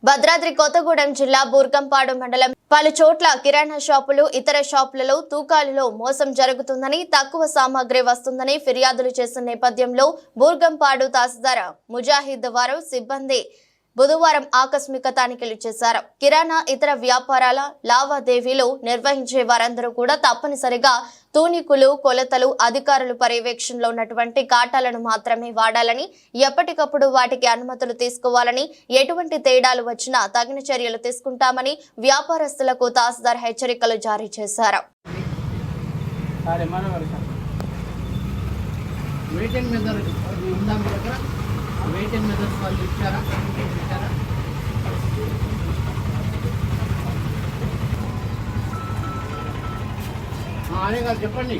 భద్రాద్రి కొత్తగూడెం జిల్లా బూర్గంపాడు మండలం పలు చోట్ల కిరాణా షాపులు ఇతర షాపులలో తూకాలలో మోసం జరుగుతుందని తక్కువ సామాగ్రి వస్తుందని ఫిర్యాదులు చేసిన నేపథ్యంలో బూర్గంపాడు తహసీల్దార్ ముజాహిద్ వారు సిబ్బంది బుధవారం ఆకస్మిక తనిఖీలు చేశారు. కిరాణా ఇతర వ్యాపారాల లావాదేవీలు నిర్వహించే వారందరూ కూడా తప్పనిసరిగా తూనికులు కొలతలు అధికారులు పర్యవేక్షణలో ఉన్నటువంటి కాటాలను మాత్రమే వాడాలని, ఎప్పటికప్పుడు వాటికి అనుమతులు తీసుకోవాలని, ఎటువంటి తేడాలు వచ్చినా తగిన చర్యలు తీసుకుంటామని వ్యాపారస్తులకు తహసీల్దార్ హెచ్చరికలు జారీ చేశారు. అనే కాదు చెప్పండి.